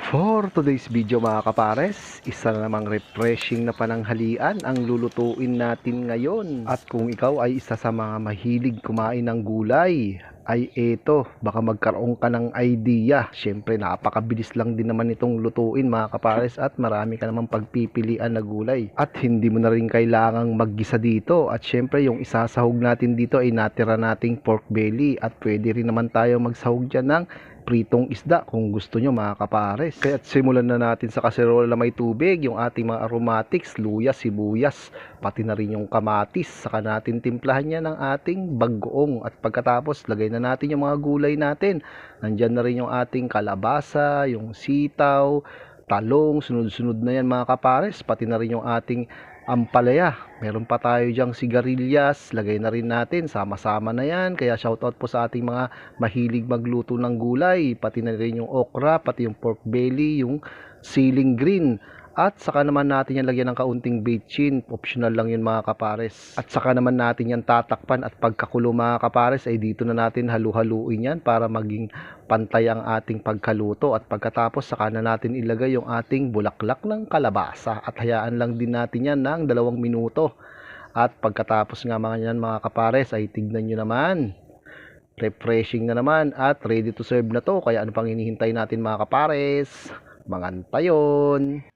For today's video mga kapares, isa na namang refreshing na pananghalian ang lulutuin natin ngayon. At kung ikaw ay isa sa mga mahilig kumain ng gulay, ay eto, baka magkaroon ka ng idea. Syempre napakabilis lang din naman itong lutuin mga kapares at marami ka namang pagpipilian na gulay. At hindi mo na rin kailangang maggisa dito. At syempre yung isasahog natin dito ay natira nating pork belly. At pwede rin naman tayo magsahog dyan ng pritong isda kung gusto nyo mga kapares. Kaya simulan na natin sa kaserola na may tubig yung ating mga aromatics, luya, sibuyas, pati na rin yung kamatis. Saka natin timplahan yan ng ating bagoong at pagkatapos lagay na natin yung mga gulay natin. Nandyan na rin yung ating kalabasa, yung sitaw, talong, sunod-sunod na yan mga kapares, pati na rin yung ating ampalaya. Meron pa tayo diyang sigarilyas, lagay na rin natin, sama-sama na yan. Kaya shoutout po sa ating mga mahilig magluto ng gulay, pati na rin yung okra, pati yung pork belly, yung ceiling green. At saka naman natin yan lagyan ng kaunting bechin, optional lang yun mga kapares. At saka naman natin yan tatakpan at pagkakulo mga kapares ay dito na natin halu-haluin yan para maging pantay ang ating pagkaluto. At pagkatapos saka na natin ilagay yung ating bulaklak ng kalabasa at hayaan lang din natin yan ng 2 minuto. At pagkatapos nga mga yan mga kapares ay tignan nyo naman, refreshing na naman at ready to serve na to. Kaya ano pang hinihintay natin mga kapares, mangantayon.